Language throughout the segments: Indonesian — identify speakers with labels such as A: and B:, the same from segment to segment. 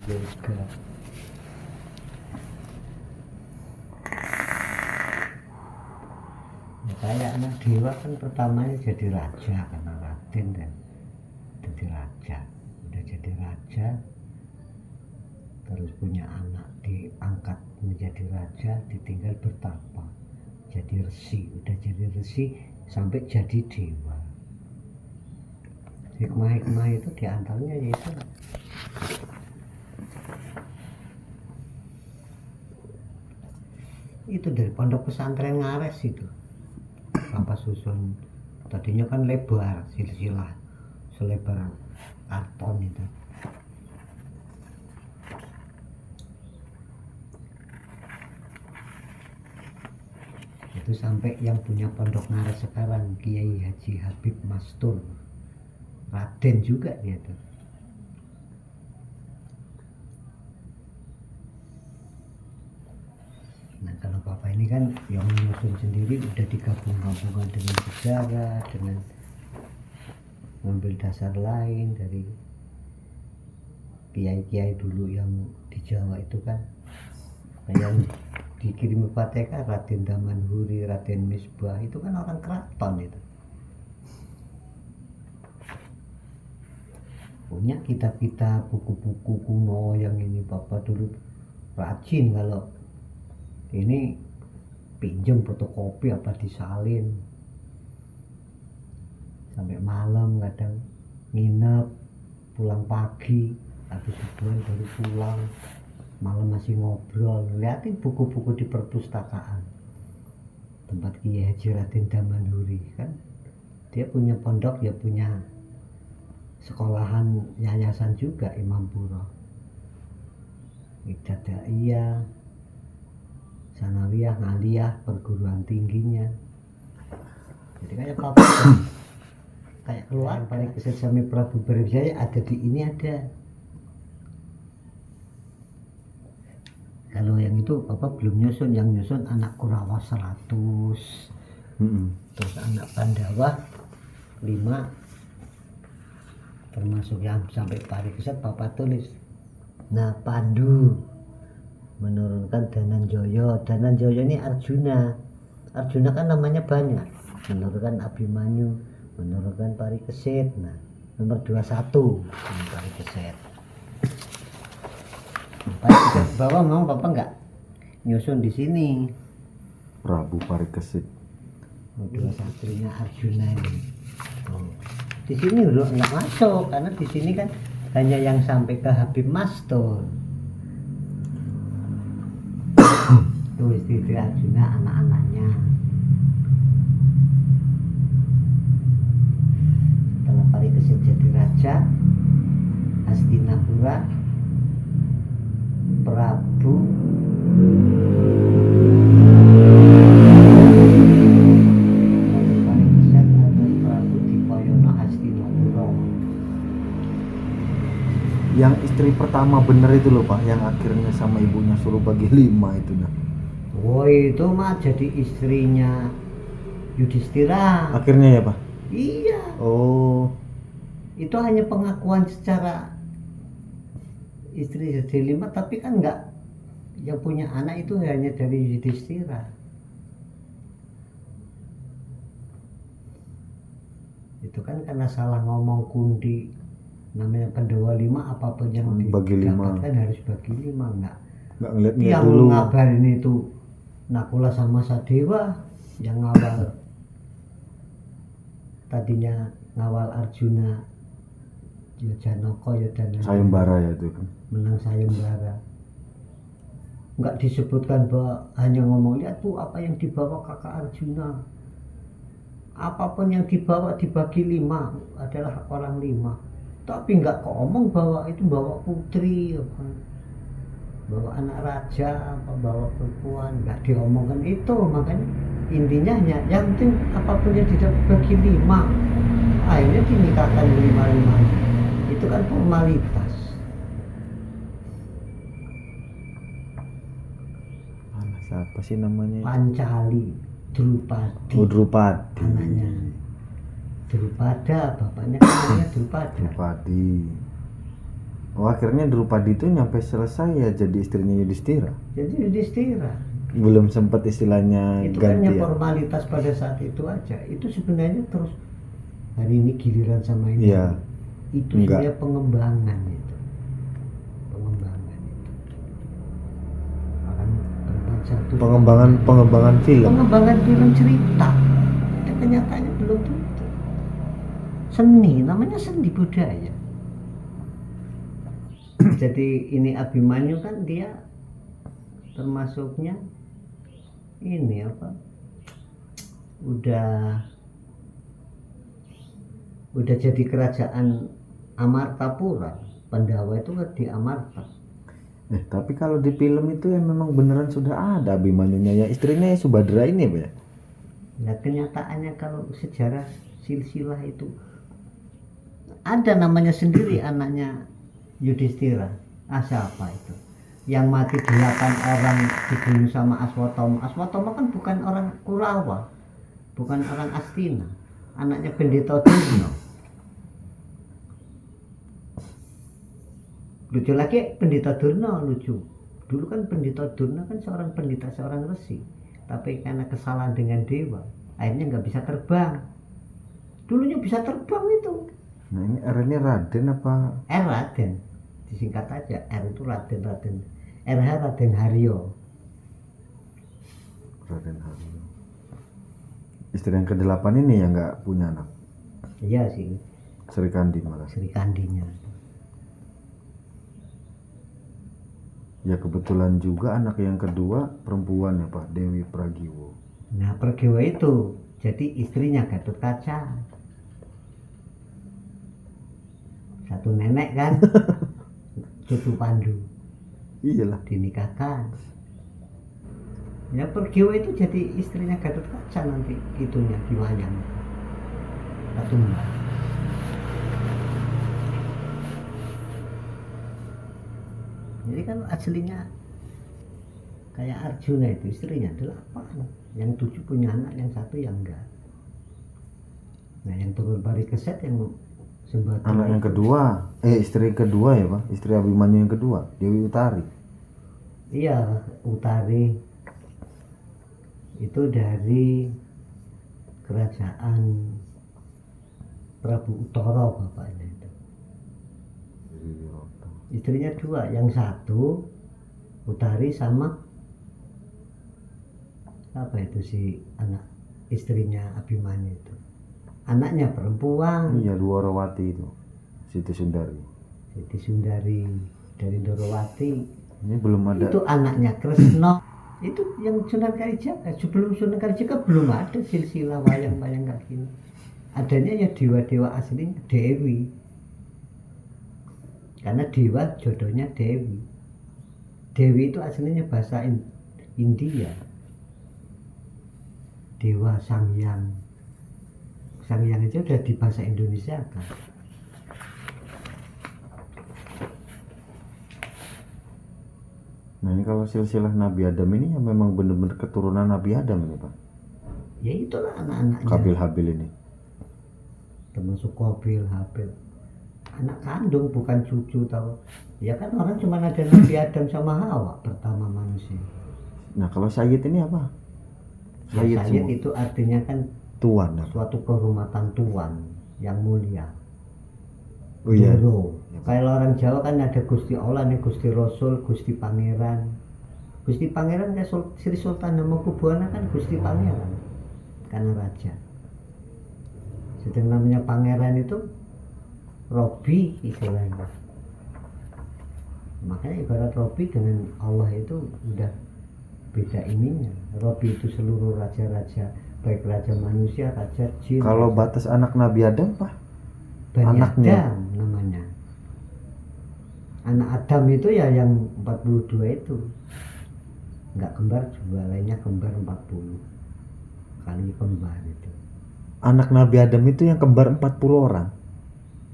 A: Yoga. Ya, kayak anak dewa kan pertamanya jadi raja karena Raden kan jadi raja, udah jadi raja terus punya anak diangkat menjadi raja, ditinggal bertapa jadi resi, udah jadi resi sampai jadi dewa. Hikmah-hikmah itu diantaranya yaitu itu dari pondok pesantren Ngares itu Bapak susun. Tadinya kan lebar, silsilah selebar karton itu. Itu sampai yang punya pondok Ngares sekarang Kiai Haji Habib Mastur Raden juga dia tuh. Nah kalau Bapak ini kan yang menyusun sendiri udah digabung-gabungkan dengan sejarah, dengan ngambil dasar lain dari kiai-kiai dulu yang di Jawa itu kan, yang dikirim Fatihah Raden Damanhuri, Raden Misbah itu kan orang keraton itu. Punya kitab-kitab, buku-buku kuno yang ini Bapak dulu rajin kalau ini pinjem fotokopi apa disalin sampai malam, kadang nginep pulang pagi habis subuhan baru pulang, malam masih ngobrol. Lihatin buku-buku di perpustakaan tempat Kiai Haji Raden Damanhuri kan, dia punya pondok, ya punya sekolahan yayasan juga, Imam Pura, Ibtidaiyah, Sanawiyah, Ngaliyah, perguruan tingginya. Jadi kayak Bapak kayak keluar paling Sami Prabu Brawijaya ada di ini ada. Kalau yang itu Bapak belum nyusun, yang nyusun anak Kurawa 100, terus anak Pandawa 5, termasuk yang sampai Parikesit Bapak tulis. Nah Pandu menurunkan Dananjaya. Dananjaya ini Arjuna. Arjuna kan namanya banyak. Menurunkan Abimanyu, menurunkan Parikesit. Nah, nomor 21 Parikesit. Parikesit bawah mau Bapak enggak nyusun di sini.
B: Prabu Parikesit.
A: 21-nya Arjuna ini. Oh. Di sini udah enggak masuk karena di sini kan hanya yang sampai ke Habib Mastur. Itu istri Arjuna, anak-anaknya. Setelah Parikesit jadi raja, Hastinapura, Prabu Parikesit atau Prabu Dipoyono Hastinapura.
B: Yang istri pertama bener itu loh Pak, yang akhirnya sama ibunya suruh bagi 5 itu nah.
A: Oh itu mah jadi istrinya Yudhistira.
B: Akhirnya ya Pak?
A: Iya.
B: Oh.
A: Itu hanya pengakuan secara istri jadi 5, tapi kan enggak, yang punya anak itu hanya dari Yudhistira. Itu kan karena salah ngomong Kundi, namanya Pandawa 5, apapun yang
B: bagi
A: didapatkan harus bagi 5, enggak
B: ngeliat
A: yang
B: dulu.
A: ngabarin itu Nakula sama Sadewa yang ngawal tadinya ngawal Arjuna, ya Janaka ya dan
B: Sayembara ya itu kan.
A: menang sayembara. Enggak disebutkan bahwa hanya ngomong, lihat Bu apa yang dibawa kakak Arjuna, apapun yang dibawa dibagi 5 adalah orang 5, tapi enggak ngomong bahwa itu bawa putri apa, bawa anak raja apa bawa perempuan, enggak diomongkan itu. Makanya intinya hanya yang penting apapun yang tidak bagi 5 akhirnya dinikahkan 5-5. Itu kan formalitas.
B: Siapa sih namanya?
A: Pancali Drupadi.
B: Oh, Drupadi.
A: Anaknya Drupada, bapaknya kan namanya Drupada.
B: Drupadi. Oh, akhirnya Drupadi itu nyampe selesai ya jadi istrinya Yudhistira.
A: Jadi Yudhistira
B: Belum sempat istilahnya
A: itu kan
B: ganti
A: hanya
B: ya.
A: formalitas pada saat itu aja. Itu sebenarnya terus hari ini giliran sama ini.
B: Iya.
A: Itu
B: Enggak.
A: sebenarnya pengembangan itu. Akan tentang satu
B: Pengembangan film.
A: pengembangan film cerita. Tapi kenyataannya belum tentu. Seni, namanya seni budaya. Jadi ini Abimanyu kan dia termasuknya ini apa? Udah jadi kerajaan Amartapura. Pandawa itu kan di Amarta.
B: Tapi kalau di film itu ya memang beneran sudah ada Abimanyunya ya, istrinya ya Subadra ini Pak ya.
A: Nah kenyataannya kalau sejarah silsilah itu ada namanya sendiri anaknya Yudhistira. Siapa itu? Yang mati 8 orang dibunuh sama Aswatama. Aswatama kan bukan orang Kurawa, bukan orang Astina, anaknya Pendeta Durna. Lucu lagi Pendeta Durna lucu. Dulu kan Pendeta Durna kan seorang pendeta, seorang resi, tapi karena kesalahan dengan dewa, akhirnya nggak bisa terbang. Dulunya bisa terbang itu.
B: Nah ini R-nya Raden apa?
A: Raden, disingkat aja R itu Raden. RH Raden Haryo.
B: Raden Haryo. Istri yang ke-8 ini yang nggak punya anak.
A: Iya sih,
B: Sri Kandi malah.
A: Sri Kandinya.
B: Ya kebetulan juga anak yang kedua perempuan ya Pak, Dewi Pragiwo.
A: Nah Pragiwo itu jadi istrinya Gatot Kaca. Satu nenek kan, cucu Pandu.
B: Iyalah.
A: Dinikahkan. Ya Pragiwo itu jadi istrinya Gatot Kaca nanti itunya di wayang. Katumba. Jadi kan aslinya kayak Arjuna itu istrinya 8, yang 7 punya anak, yang 1 yang enggak. Nah yang turun dari keset yang Sembadra.
B: Anak yang kedua, istri kedua ya Pak, istri Abimanyu yang kedua, Dewi Utari.
A: Iya, Utari itu dari kerajaan Prabu Uttara bapaknya itu. Istrinya 2, yang 1 Utari sama apa itu si anak istrinya Abimanyu itu. Anaknya perempuan.
B: Iya, Dwarawati itu, Siti Sundari.
A: Siti Sundari dari Dorowati.
B: Ini belum ada.
A: Itu anaknya Kresna. Itu yang Sunan Kalijaga. Sebelum Sunan Kalijaga belum ada silsilah wayang-wayang kayak gini. Adanya ya dewa-dewa aslinya Dewi. Karena dewa jodohnya Dewi. Dewi itu aslinya bahasa India. Dewa Sangyang. Sangyang itu udah di bahasa Indonesia kan.
B: Nah ini kalau silsilah Nabi Adam ini ya memang benar-benar keturunan Nabi Adam ini Pak.
A: Ya itulah anak-anaknya.
B: Kabil Habil ini.
A: Termasuk Qabil, Habil. Anak kandung bukan cucu tahu. Ya kan orang cuma ada Nabi Adam sama Hawa pertama manusia.
B: Nah kalau Sayyid ini apa?
A: Ya, Sayyid itu artinya kan
B: tuan.
A: suatu kehormatan tuan yang mulia.
B: Oh iya.
A: Doro. Kalau orang Jawa kan ada Gusti Allah nih, Gusti Rasul, Gusti Pangeran. Gusti Pangeran kayak Sri Sultan Hamengkubuwana kan Gusti Pangeran karena raja. Sedang namanya Pangeran itu Robi istilahnya. Makanya ibarat Robi dengan Allah itu udah beda ininya. Robi itu seluruh raja-raja, baik raja manusia, raja jin.
B: Kalau batas anak Nabi Adam Pak?
A: Bani
B: anaknya.
A: Adam namanya. Anak Adam itu ya yang 42 itu. Enggak kembar juga, lainnya kembar 40 kali kembar itu.
B: Anak Nabi Adam itu yang kembar 40 orang?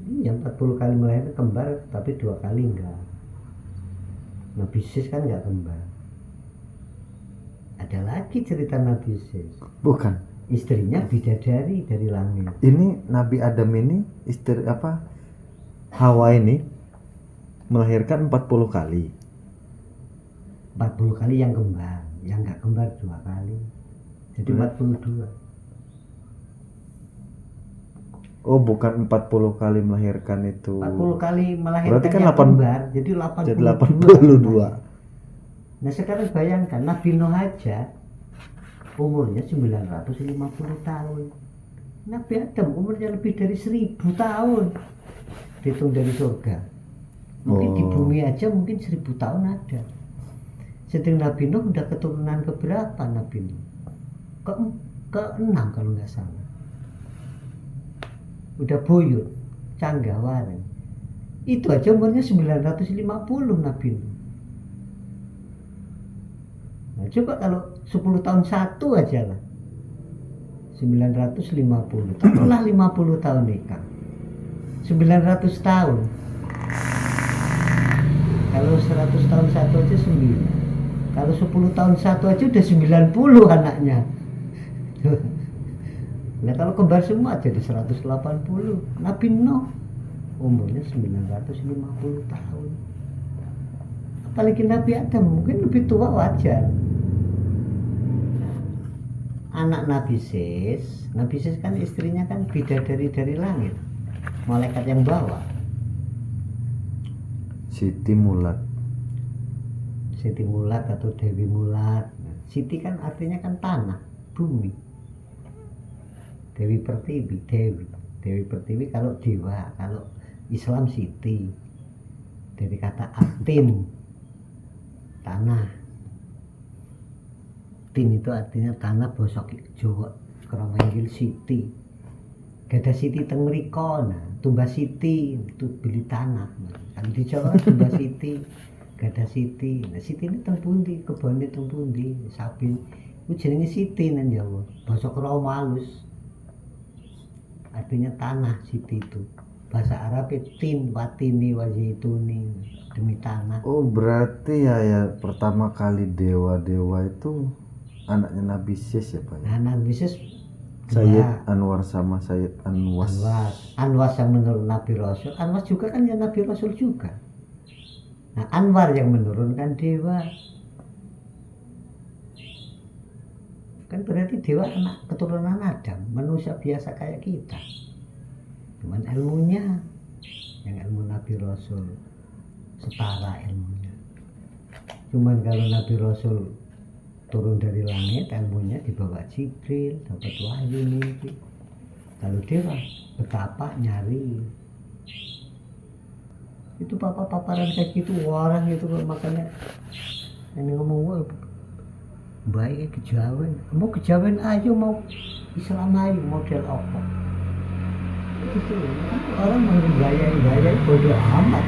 A: Iya 40 kali melahirkan kembar, tapi 2 kali enggak. Nabi Sis kan enggak kembar. Ada lagi cerita Nabi Sis.
B: Bukan.
A: Istrinya bidadari dari langit.
B: Ini Nabi Adam ini istri apa? Hawa ini melahirkan 40 kali.
A: 40 kali yang kembar, yang nggak kembar 2 kali, jadi 42.
B: Oh, bukan 40 kali melahirkan itu.
A: 40 kali melahirkan
B: Berarti kan
A: yang
B: 8
A: kembar, jadi
B: jadi
A: 82.
B: 82.
A: Nah sekarang bayangkan Nabi Nuh aja umurnya 950 tahun. Nabi Adam umurnya lebih dari 1000 tahun. Dihitung dari surga. Mungkin di bumi aja mungkin 1000 tahun ada. Sedang Nabi Nuh udah keturunan keberapa Nabi Nuh? Ke-6 kalau nggak salah. Udah buyut, canggah wareng. Itu aja umurnya 950 Nabi Nuh. Nah, coba kalau 10 tahun satu aja lah. 950. Taruhlah 50 tahun nikah. 900 tahun. Kalau 100 tahun satu aja 9. Kalau 10 tahun satu aja udah 90 anaknya. Nah kalau kembar semua jadi 180. Nabi Nuh umurnya 950 tahun. Apalagi Nabi Adam mungkin lebih tua wajar. Anak Nabi Sis kan istrinya kan bidadari dari langit, malaikat yang bawa.
B: Siti Mulat
A: atau Dewi Mulat. Siti kan artinya kan tanah, bumi. Dewi Pertiwi kalau dewa, kalau Islam Siti dari kata atin, tanah. Tin itu artinya tanah, bosok Jawa kurang manggil Siti. Gada Siti teng mriko, nah tumbas Siti itu beli tanah. Kan di Jawa tumbas Siti, gada Siti. Nah Siti ini teng pundi, kebone teng pundi, sapi. Ku jenenge Siti nang Jawa. Basa Kromo halus. Artinya tanah Siti itu. Bahasa Arab tin, watini, wazaituni, demi tanah.
B: Oh, berarti ya pertama kali dewa-dewa itu anaknya Nabi Sis ya Pak ya?
A: Nah, Nabi Sis
B: Sayyid Anwar sama Sayyid Anwas.
A: Anwas yang menurut Nabi Rasul. Anwas juga kan ya Nabi Rasul juga. Nah Anwar yang menurunkan dewa. Kan berarti dewa anak keturunan Adam, manusia biasa kayak kita. Cuman ilmunya yang ilmu Nabi Rasul setara ilmunya. Cuman kalau Nabi Rasul turun dari langit, ilmunya dibawa Jibril, dapat wahyu mimpi. Kalau dewa betapa nyari. Itu paparan kayak gitu orang itu, makanya ini ngomong gue baik kejawen, mau kejawen aja, mau Islam aja, model apa gitu. Orang menggayai bodoh amat.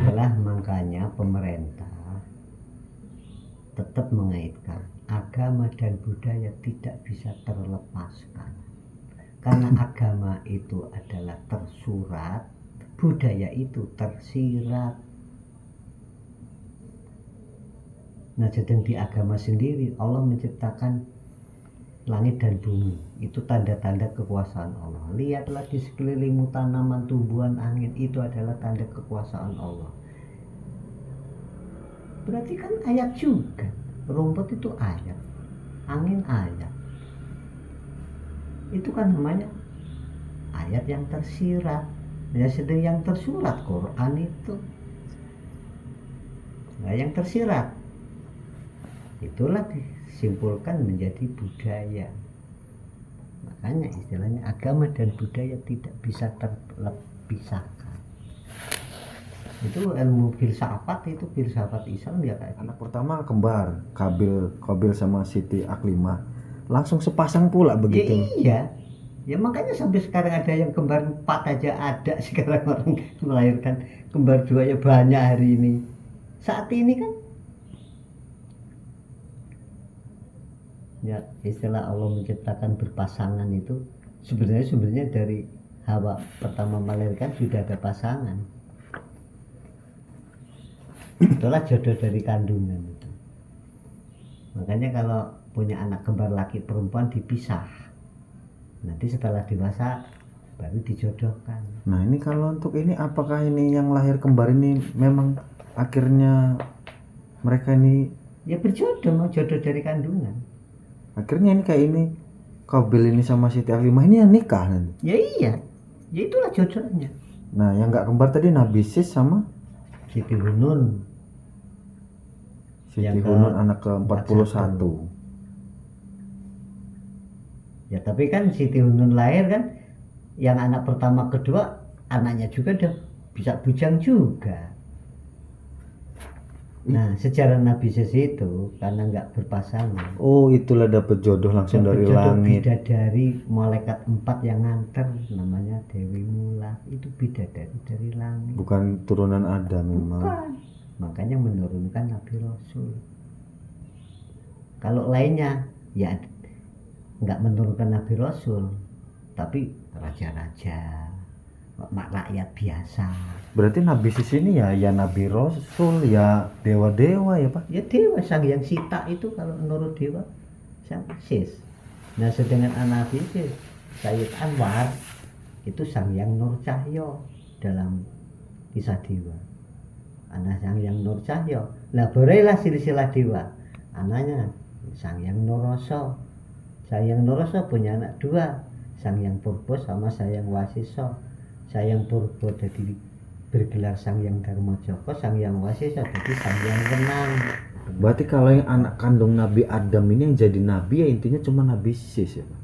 A: Itulah makanya pemerintah tetap mengaitkan agama dan budaya tidak bisa terlepaskan, karena agama itu adalah tersurat, budaya itu tersirat. Nah sedang di agama sendiri Allah menciptakan langit dan bumi, itu tanda-tanda kekuasaan Allah. Lihatlah di sekelilingmu tanaman, tumbuhan, angin, itu adalah tanda kekuasaan Allah. Berarti kan ayat juga, rumput itu ayat, angin ayat. Itu kan namanya ayat yang tersirat. Ya sedang yang tersurat Quran itu. Nah yang tersirat itulah disimpulkan menjadi budaya. Makanya istilahnya agama dan budaya tidak bisa terpisahkan. Itu ilmu filsafat, itu filsafat Islam ya kayak
B: anak pertama kembar Qabil sama Siti Aklimah langsung sepasang pula begitu.
A: Iya ya, makanya sampai sekarang ada yang kembar 4 aja ada sekarang, orang melahirkan kembar 2 ya banyak hari ini, saat ini kan. Ya istilah Allah menciptakan berpasangan itu sebenarnya dari Hawa pertama melahirkan sudah ada pasangan. Itulah jodoh dari kandungan itu. Makanya kalau punya anak kembar laki perempuan dipisah, nanti setelah dewasa baru dijodohkan.
B: Nah ini kalau untuk ini, apakah ini yang lahir kembar ini memang akhirnya mereka ini
A: Ya berjodoh, mau jodoh dari kandungan.
B: akhirnya ini kayak ini Qabil ini sama Siti Aklimah ini yang nikah nanti?
A: Ya iya, ya itulah jodohnya.
B: Nah yang nggak kembar tadi Nabi Sis sama
A: Siti Hunun.
B: Siti
A: Yang
B: Hunun anak ke-41.
A: Ya tapi kan Siti Hunun lahir kan, yang anak pertama kedua anaknya juga udah bisa bujang juga. Nah sejarah Nabi Sis itu karena nggak berpasangan,
B: Oh itulah dapat jodoh langsung dari
A: jodoh
B: langit.
A: bidadari malaikat 4 yang nganter, namanya Dewi Mula. Itu bidadari dari langit.
B: Bukan turunan Adam memang.
A: Bukan. Makanya menurunkan Nabi Rasul. Kalau lainnya ya nggak menurunkan Nabi Rasul, tapi raja-raja, rakyat biasa.
B: Berarti Nabi Sis ini ya Nabi Rasul, ya dewa-dewa ya Pak.
A: Ya dewa, sang yang Sita itu kalau menurut dewa sang Sis. Nah sedangkan anak Nabi Sis, Sayyid Anwar itu sang yang Nur Cahyo dalam kisah dewa. Anak sang yang Nur Cahyo. Nah bolehlah silsilah dewa. Anaknya sang yang Nuroso. Sang yang Nuroso punya anak 2, sang yang Purbo sama sang yang Wasiso. Sang yang Purbo jadi bergelar sang yang Dharma Joko, sang yang Wasiso jadi sang yang Wenang.
B: Berarti kalau yang anak kandung Nabi Adam ini yang jadi nabi ya intinya cuma Nabi Sis ya Pak.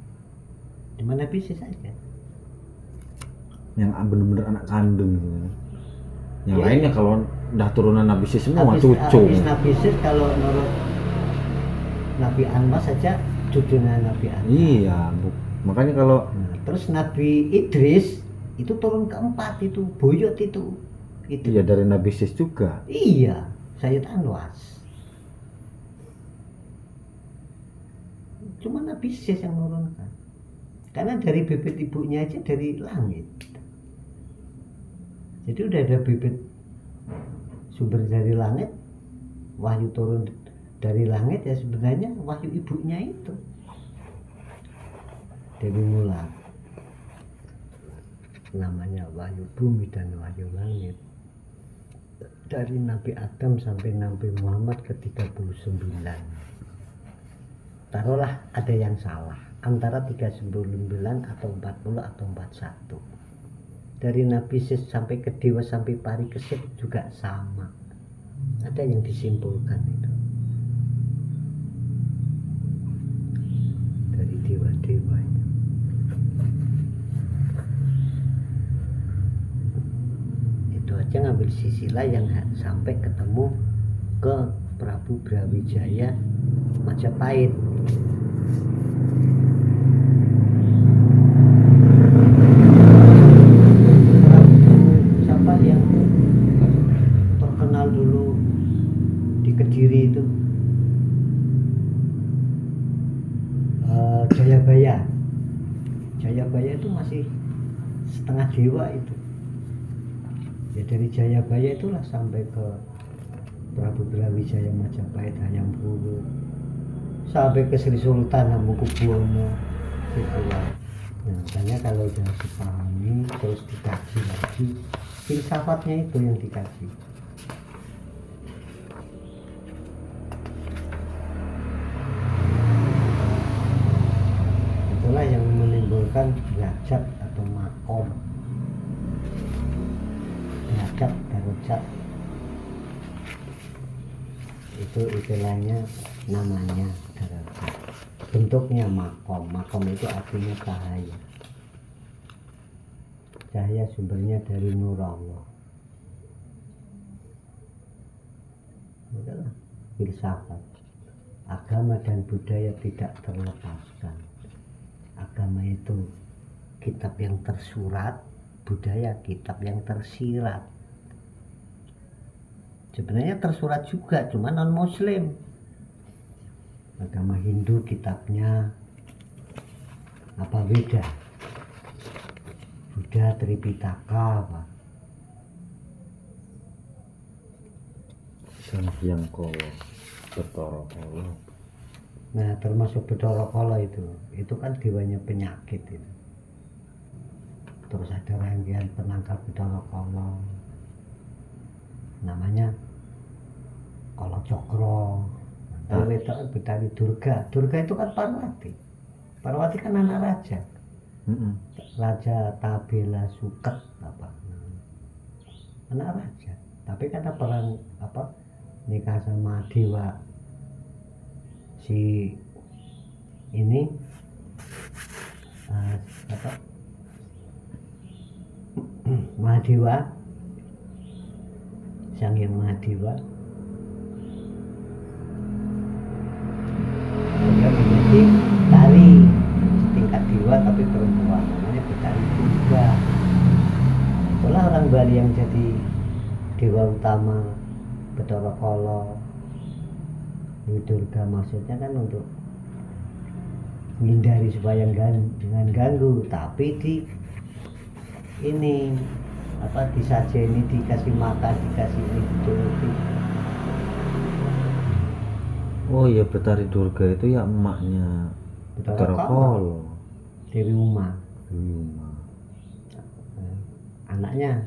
A: Cuma Nabi Sis saja.
B: Yang bener-bener anak kandung gitu. Yang
A: Ya.
B: lainnya kalau udah turunan Nabi Sis semua
A: Habis
B: cucu.
A: Nabi Sis kalau menurut Nabi Anwar saja cucunya Nabi Anwar.
B: Iya, makanya kalau
A: Nah, terus Nabi Idris itu turun keempat, itu buyut itu.
B: iya dari Nabi Sis juga.
A: Iya, Sayyid Anwas. Cuma Nabi Sis yang menurunkan. Karena dari bibit ibunya aja dari langit. Jadi udah ada bibit sumber dari langit, wahyu turun dari langit, ya sebenarnya wahyu ibunya itu Dewi Mula. Namanya wahyu bumi dan wahyu langit. Dari Nabi Adam sampai Nabi Muhammad ke 39. Taruhlah ada yang salah antara 39 atau 40 atau 41. Dari Nabi Sis sampai ke Dewa sampai Pari Kesip juga sama. Ada yang disimpulkan itu. Dari dewa-dewa itu. Itu aja ngambil silsilah yang sampai ketemu ke Prabu Brawijaya Majapahit. Siapa yang terkenal dulu di Kediri itu? Jayabaya. Jayabaya itu masih setengah dewa itu. Ya dari Jayabaya itulah sampai ke Prabu Brawijaya Majapahit, Hayam-Wuruk, sampai ke Sri Sultan Hamengkubuwono. Itulah. Nah, makanya kalau sudah dipahami terus dikaji lagi, filsafatnya itu yang dikaji. Itulah yang menimbulkan derajat atau makom. Derajat, darajat. Itu istilahnya, namanya derajat. Bentuknya makom. Makom itu artinya cahaya. Cahaya sumbernya dari nur Allah. Itulah filsafat. Agama dan budaya tidak terlepaskan. Agama itu kitab yang tersurat, budaya kitab yang tersirat. Sebenarnya tersurat juga, cuma non muslim. Agama Hindu kitabnya apa beda? Buddha Tripitaka apa?
B: Sang Kolo, Betara Kolo.
A: Nah termasuk Betara Kala itu kan dewanya penyakit itu. terus ada rangkaian penangkal Bathara Kala namanya Kala Cokro. Kalau wedok kan Betari Durga. Durga itu kan Parwati. Parwati kan anak raja. Raja Tabela Suket apa? Anak raja. Tapi karena perang nikah sama dewa si ini Mahadewa, Sang Hyang Mahadewa, dia menjadi tari setingkat dewa tapi perempuan, namanya Betari Durga. Itulah orang Bali yang jadi dewa utama Bathara Kala. Durga maksudnya kan untuk menghindari supaya jangan ganggu, tapi disajeni, dikasih makan, dikasih ini dituruti.
B: Oh iya, Betari Durga itu ya emaknya Bathara Kala,
A: Dewi Uma. Anaknya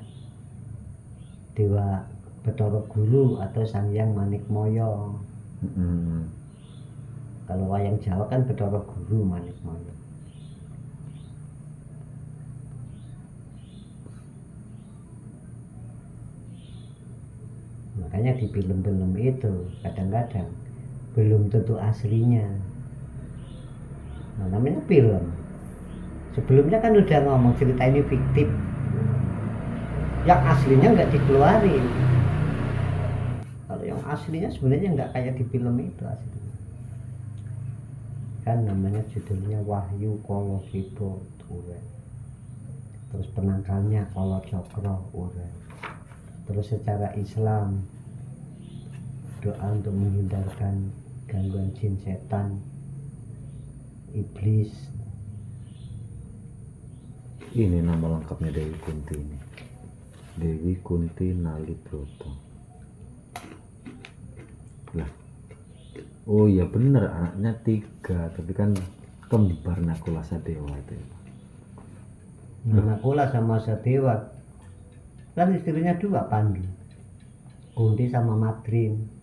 A: Dewa Bathara Guru atau Sang Hyang Manikmaya. Kalau wayang Jawa kan Bathara Guru Manikmaya. Makanya di film-film itu kadang-kadang belum tentu aslinya. Nah, namanya film. Sebelumnya kan udah ngomong cerita ini fiktif. Yang aslinya nggak dikeluarin. Kalau yang aslinya sebenarnya nggak kayak di film itu aslinya. Kan namanya judulnya Wahyu Kala Siba Uren. Terus penangkalnya Kala Cokro Uren. Terus secara Islam doa untuk menghindarkan gangguan jin setan, iblis.
B: Ini nama lengkapnya Dewi Kunti ini. Dewi Kunti Nalibroto. Lah. Oh iya bener, anaknya 3, tapi kan kembar Nakula Sadewa itu.
A: Nakula sama Sadewa kan istrinya 2, Pandu, Kunti sama Madrin.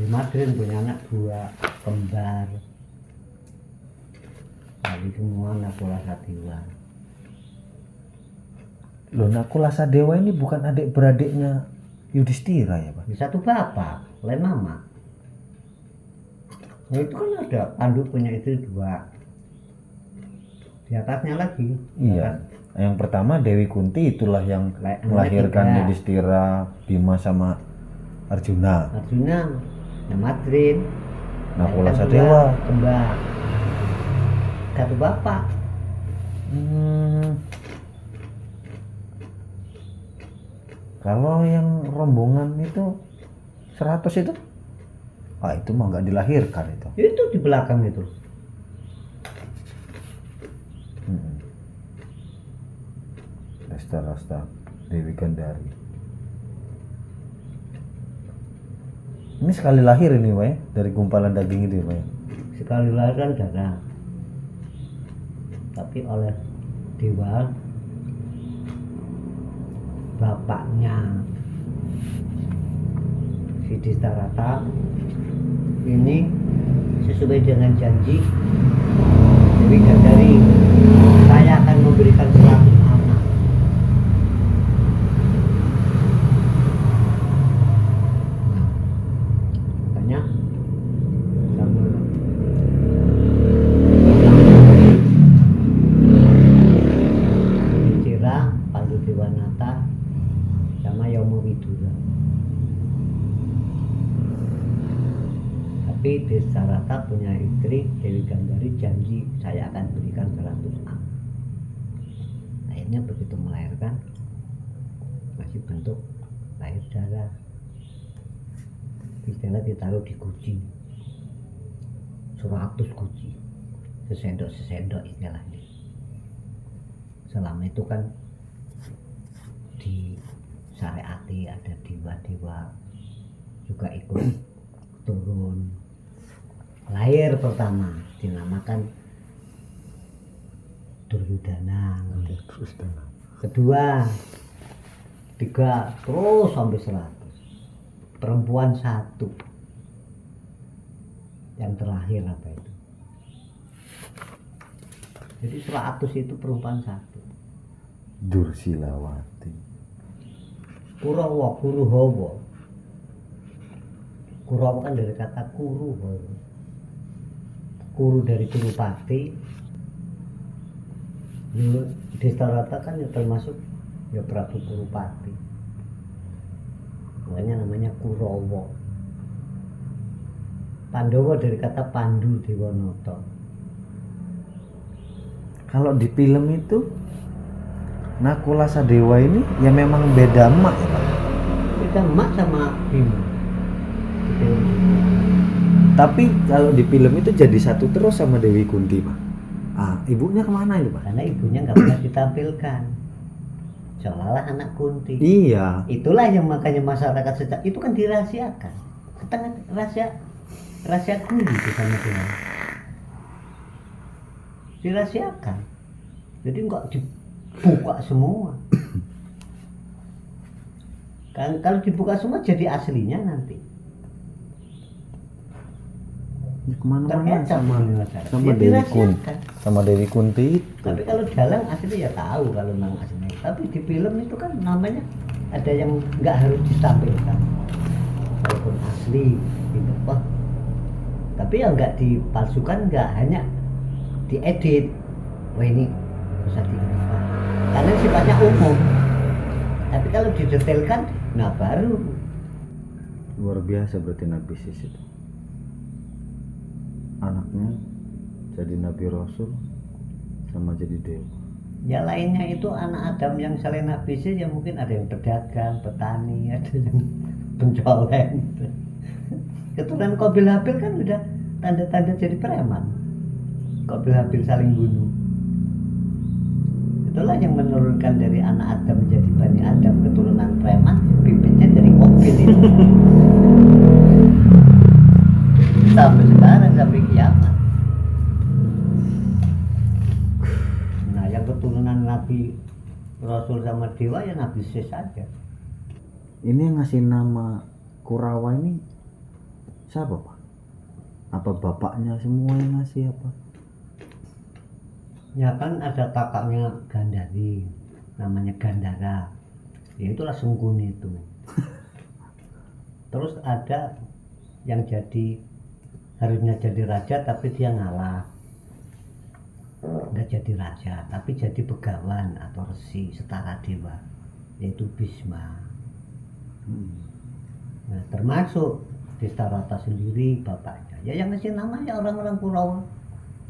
A: Madrin punya anak 2 kembar. Jadi semua Nakula Sadewa.
B: Loh, Nakula Sadewa ini bukan adik beradiknya Yudhistira ya Pak?
A: Satu bapak, lain mama. Nah itu kan ada Pandu punya istri 2. Di atasnya lagi.
B: Iya. Yang pertama Dewi Kunti itulah yang melahirkan Yudhistira, Bima sama Arjuna. Madrin. Nakula Sadewa
A: kembar. Satu bapak.
B: Kalau yang rombongan itu 100 itu? Itu mah nggak dilahirkan itu.
A: Itu di belakang itu.
B: Rasta Dewi Gandari. Ini sekali lahir ini Pak ya? Dari gumpalan daging itu Pak ya?
A: Sekali lahir kan jarang. Tapi oleh dewa bapaknya Siddhistarata ini sesuai dengan janji Dewi Gandari, saya akan memberikan 100 anak. Makanya sama Cira, Pandu Dewanata sama Yomo Widura. Tapi Siddhistarata punya istri Dewi Gandari janji saya akan berikan 100 anak. Akhirnya begitu melahirkan masih bentuk lahir darah. Istilah ditaruh di guci, 100 guci, sesendok istilahnya. Selama itu kan di syariati ada dewa-dewa juga ikut turun. Lahir pertama dinamakan Duryudana.
B: Terus dan
A: Kedua, 3 terus sampai 100. Perempuan 1. Yang terakhir apa itu? Jadi 100 itu perempuan 1.
B: Dursilawati.
A: Kurawa, Kuruhawa. Kurawa kan dari kata kuru. Kuru dari Kurupati. Destarata kan ya termasuk ya Prabu Kurupati. Makanya namanya Kurawa. Pandawa dari kata Pandu Dewanata.
B: Kalau di film itu Nakula Sadewa ini ya memang beda emak ya Pak.
A: Beda emak sama Bima. Gitu.
B: Tapi kalau di film itu jadi satu terus sama Dewi Kunti Pak. Ibunya kemana itu Pak?
A: Karena ibunya nggak pernah ditampilkan. Seolah-olah anak Kunti.
B: Iya.
A: Itulah yang makanya masyarakat sejak itu kan dirahasiakan. Ketengah rahasia Kunti itu sama Tuhan. Dirahasiakan. Jadi nggak dibuka semua. Kan kalau dibuka semua jadi aslinya nanti.
B: Ya, kemana-mana
A: Ternyata
B: sama
A: ya,
B: Dewi Kunti.
A: dirahasiakan.
B: Sama Dewi Kunti itu.
A: Tapi kalau dalang asli ya tahu kalau memang aslinya. Tapi di film itu kan namanya ada yang nggak harus ditampilkan. Walaupun asli gitu, wah. Tapi yang nggak dipalsukan, nggak hanya diedit. Wah ini bisa diubah. Karena sifatnya umum. Tapi kalau didetailkan, nah baru.
B: Luar biasa berarti Nabi Sis itu. Anaknya jadi Nabi Rasul sama jadi dewa.
A: Ya lainnya itu anak Adam yang selain Nabi sih ya mungkin ada yang pedagang, petani, ada yang penjualan. Keturunan Qabil Habil kan udah tanda-tanda jadi preman. Qabil Habil saling bunuh. Itulah yang menurunkan dari anak Adam menjadi Bani Adam, keturunan preman, bibitnya dari Qabil itu. Sampai sekarang, sampai kiamat. Nah yang keturunan Nabi Rasul sama Dewa ya Nabi Sis saja.
B: Ini yang ngasih nama Kurawa ini siapa Pak? Apa bapaknya semua yang ngasih apa?
A: Ya kan ada kakaknya Gandari, namanya Gandara. Ya itulah Sungkuni itu. Terus ada yang harusnya jadi raja tapi dia ngalah. Nggak jadi raja tapi jadi begawan atau resi setara dewa, yaitu Bisma. Nah termasuk Destarata sendiri bapaknya. Ya yang ngasih namanya orang-orang Kurawa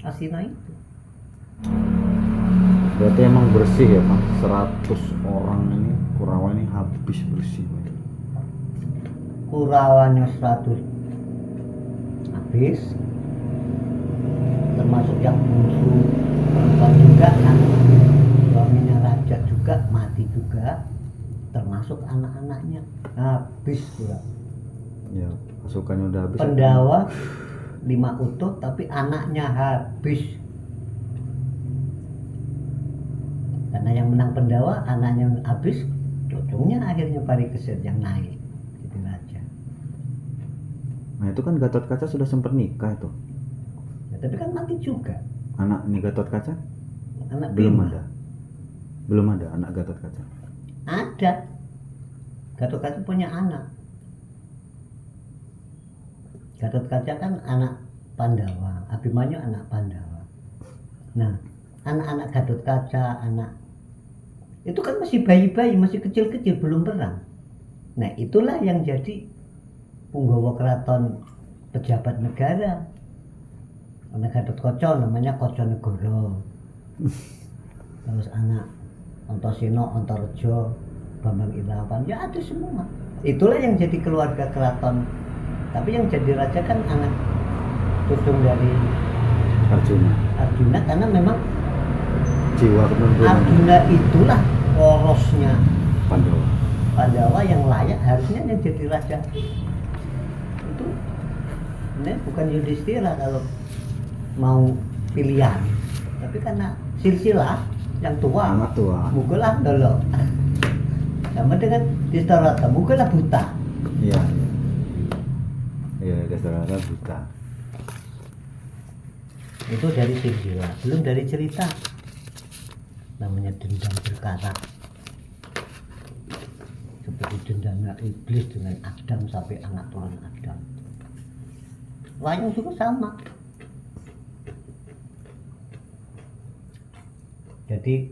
A: Asina itu.
B: Berarti emang bersih ya Pak, 100 orang ini Kurawa ini habis bersih Pak.
A: Kurawanya 100 habis, termasuk yang bungsu perempuan juga kan, suaminya raja juga mati juga, termasuk anak-anaknya habis pula.
B: Ya pasukannya udah habis.
A: Pendawa 5 utuh tapi anaknya habis. Karena yang menang Pendawa anaknya habis, cucunya akhirnya Parikesit yang naik jadi raja.
B: Nah itu kan Gatot Kaca sudah sempat nikah tuh.
A: Ya, tapi kan mati juga.
B: Anak nih Gatot Kaca?
A: Anak
B: Belum
A: Bima.
B: ada. Belum ada anak Gatot Kaca.
A: Ada. Gatot Kaca punya anak. Gatot Kaca kan anak Pandawa, Abimanyu anak Pandawa. Nah, anak-anak Gatot Kaca, itu kan masih bayi-bayi, masih kecil-kecil, belum perang. Nah, itulah yang jadi punggawa keraton pejabat negara. Anak Gatot Kaca namanya Kacanegara. Terus anak Antasena, Antareja, Bambang Irawan, ya ada semua. Itulah yang jadi keluarga keraton. Tapi yang jadi raja kan anak cucung dari Arjuna karena memang
B: jiwa kepemimpinan
A: Arjuna itulah porosnya
B: Pandawa
A: yang layak harusnya yang jadi raja. Itu ini bukan Yudhistira kalau mau pilihan. Tapi karena silsilah yang tua,
B: Anak tua.
A: mukulah dolo. Sama dengan Destarata, mukulah buta.
B: Iya. Iya, Destarata buta.
A: Itu dari silsilah, belum dari cerita. Namanya dendam berkarat. Seperti dendamnya iblis dengan Adam sampai anak turun Adam. Wayang juga sama. Jadi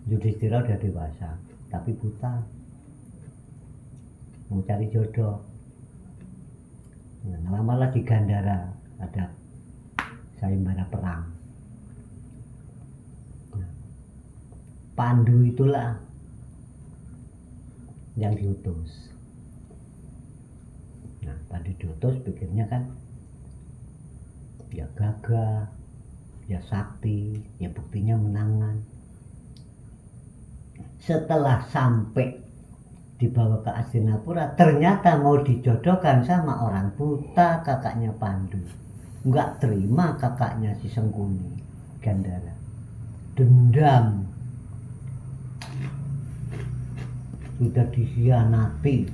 A: Yudhistira udah dewasa, tapi buta, mau cari jodoh. Nah, ngelamalah di Gandhara, ada sayembara perang. Nah, Pandu itulah yang diutus. Nah, Pandu diutus pikirnya kan ya gagah, ya sakti, ya buktinya menangan. Setelah sampai dibawa ke Hastinapura, ternyata mau dijodohkan sama orang buta, kakaknya Pandu. Nggak terima kakaknya si Sengkuni, Gandhara. Dendam, sudah dikhianati,